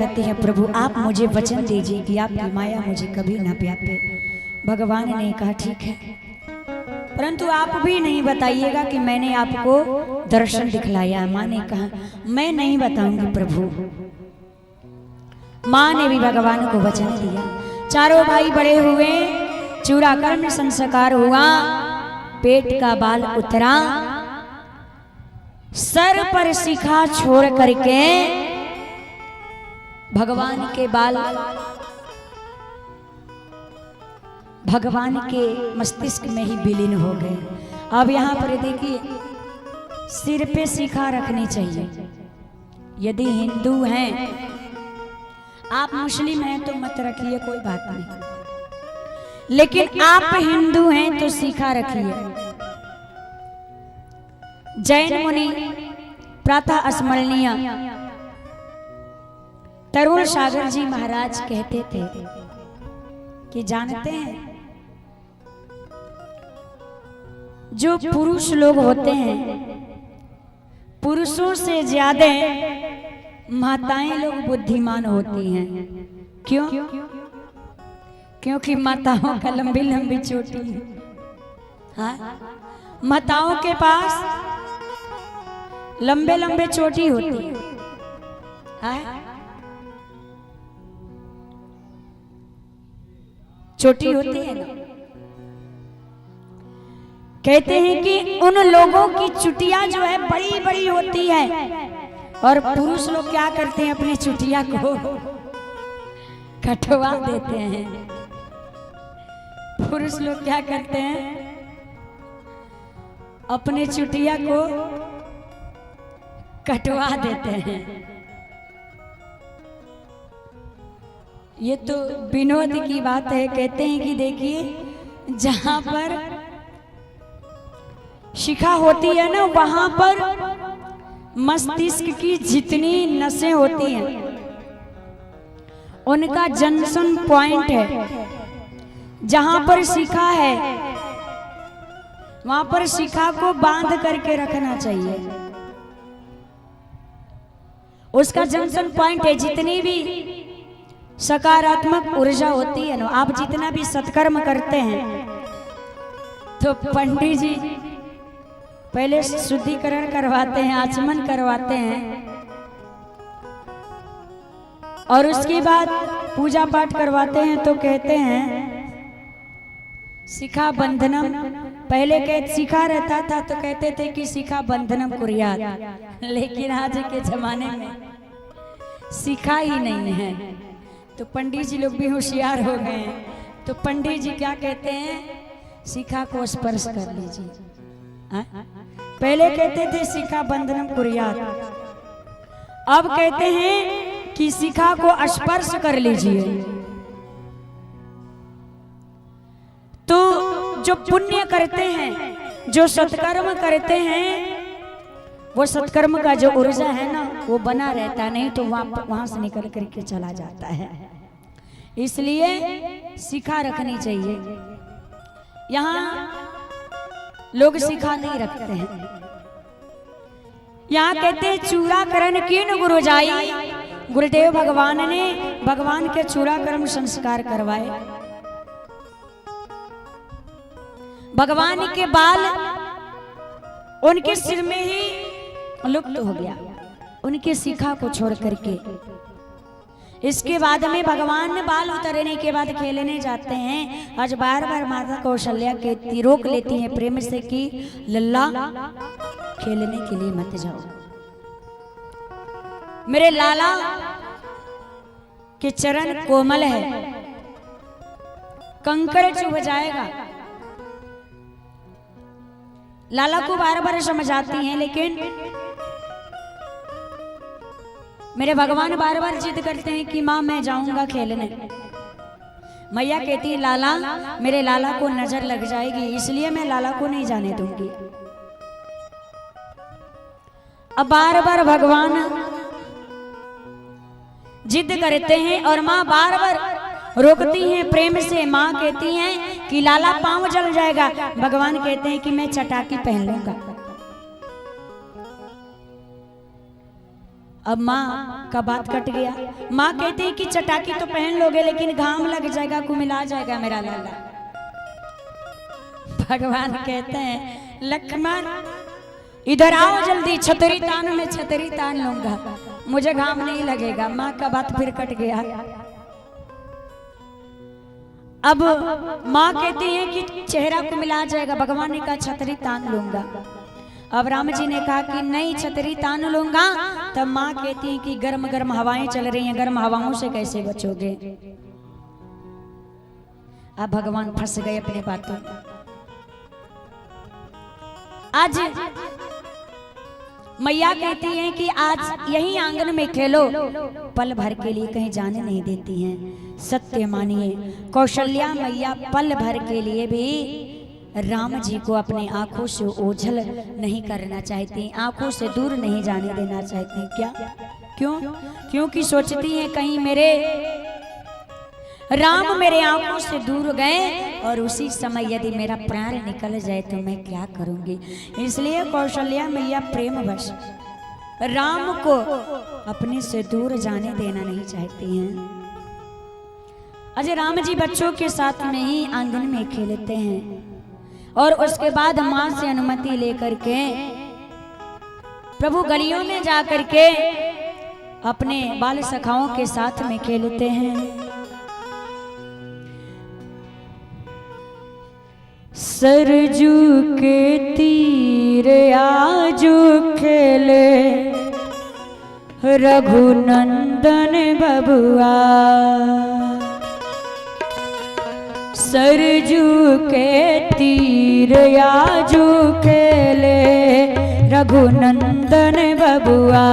कहती है, प्रभु आप मुझे वचन दीजिए कि आपकी माया मुझे कभी ना व्यापे। भगवान ने कहा ठीक है, परंतु आप भी नहीं बताइएगा कि मैंने आपको दर्शन दिखलाया। माँ ने कहा मैं नहीं बताऊंगी प्रभु। माँ ने भी भगवान को वचन दिया। चारों भाई बड़े हुए, चूड़ाकर्म संस्कार हुआ, पेट का बाल उतरा, सर पर शिखा छोड़ करके भगवान के बाल भगवान के मस्तिष्क में ही विलीन हो गए। अब यहाँ पर देखिए, सिर पे शिखा रखनी चाहिए। यदि हिंदू हैं, आप मुस्लिम हैं तो मत रखिए, कोई बात नहीं, लेकिन आप हिंदू हैं तो शिखा रखिए। जैन मुनि प्रातः स्मरणीय तरुण सागर जी महाराज कहते थे कि जानते हैं, जो पुरुष लोग होते हैं, पुरुषों से ज्यादा माताएं लोग बुद्धिमान होती हैं। क्यों? क्योंकि माताओं का लंबी लंबी चोटी है। हाँ? माताओं के पास लंबे लंबे चोटी होती है। हाँ? छोटी होती है ना। कहते हैं कि उन लोगों की चुटिया जो है बड़ी बड़ी होती है, और पुरुष लोग क्या करते हैं, अपने चुटिया को कटवा देते हैं। पुरुष लोग क्या करते हैं, अपने चुटिया को कटवा देते हैं। ये तो विनोद की बात है। कहते हैं कि देखिए, जहां पर शिखा होती है ना, वहां पर मस्तिष्क की जितनी नसें होती हैं उनका जंक्शन पॉइंट है। जहां पर शिखा है वहां पर शिखा को बांध करके रखना चाहिए। उसका जंक्शन पॉइंट है। जितनी भी सकारात्मक ऊर्जा होती है ना, आप जितना भी सत्कर्म करते हैं तो पंडित जी पहले शुद्धिकरण करवाते हैं, आचमन करवाते हैं, और उसके बाद पूजा पाठ करवाते हैं। तो कहते हैं शिखा बंधनम, पहले शिखा रहता था तो कहते थे कि शिखा बंधनम कुर्यात, लेकिन आज के जमाने में शिखा ही नहीं है। तो पंडित जी लोग भी होशियार हो गए हैं। तो पंडित जी क्या कहते हैं, शिखा को स्पर्श कर लीजिए। पहले कहते थे शिखा बंधनम कुर्यात, अब कहते हैं कि शिखा को स्पर्श कर लीजिए। तो जो पुण्य करते हैं, जो सत्कर्म करते हैं, वो सत्कर्म का जो ऊर्जा है ना, वो बना रहता, नहीं तो वहां से निकल करके चला जाता है। इसलिए शिखा रखनी चाहिए। यहाँ लोग शिखा नहीं रखते हैं। यहाँ कहते हैं चूड़ाकरण कीन गुरु जाई। गुरुदेव भगवान ने भगवान के चूड़ाकरण संस्कार करवाए। भगवान के बाल उनके सिर में ही लुप्त हो गया, उनके शिखा को छोड़ करके। इसके बाद में भगवान बाल उतरने के बाद खेलने जाते हैं। आज बार बार माता कौशल्या कहती, रोक लेती हैं प्रेम से कि लल्ला खेलने के लिए मत जाओ, मेरे लाला के चरण कोमल है, कंकड़ चुभ जाएगा। लाला को बार बार समझाती हैं, लेकिन मेरे भगवान बार बार जिद करते हैं कि माँ मैं जाऊंगा खेलने। मैया कहती है लाला, मेरे लाला को नजर लग जाएगी, इसलिए मैं लाला को नहीं जाने दूंगी। अब बार बार भगवान जिद करते हैं और माँ बार बार रोकती हैं प्रेम से। माँ कहती हैं कि लाला पांव जल जाएगा। भगवान कहते हैं कि मैं चटाकी पहन लूंगा। अब माँ का बात कट गया। माँ कहती है कि चटाकी तो पहन लोगे लेकिन घाम लग जाएगा, कुमिला जाएगा मेरा लाला। भगवान कहते हैं लक्ष्मण इधर आओ जल्दी, छतरी तान में छतरी तान लूंगा, मुझे घाम नहीं लगेगा। माँ का बात फिर कट गया। अब माँ कहती है कि चेहरा को मिला जाएगा, भगवान ने कहा छतरी तान लूंगा। अब राम जी ने कहा कि नहीं छतरी तान लूंगा। तब माँ कहती है कि गर्म गर्म हवाएं चल रही हैं, गर्म हवाओं से कैसे बचोगे। अब भगवान फंस गए अपने बातों में। आज मैया कहती हैं कि आज यही आंगन में खेलो, पल भर के लिए कहीं जाने नहीं देती हैं। सत्य मानिए कौशल्या मैया पल भर के लिए भी राम जी को अपने आंखों से ओझल नहीं करना चाहती, आंखों से दूर नहीं जाने देना चाहती। क्या क्यों? क्योंकि सोचती हैं कहीं मेरे राम मेरे आंखों से दूर गए और उसी समय यदि मेरा प्राण निकल जाए तो मैं क्या करूंगी। इसलिए कौशल्या मैया प्रेम वश राम को अपने से दूर जाने देना नहीं चाहती हैं। अजय राम जी बच्चों के साथ में ही आंगन में खेलते हैं और उसके बाद मां से अनुमति लेकर के प्रभु गलियों में जाकर के अपने बाल सखाओं के साथ में खेलते हैं। सरजू के तीर आजू खेले रघुनंदन बबुआ, सरजू के तीर आजू खेले रघुनंदन बबुआ।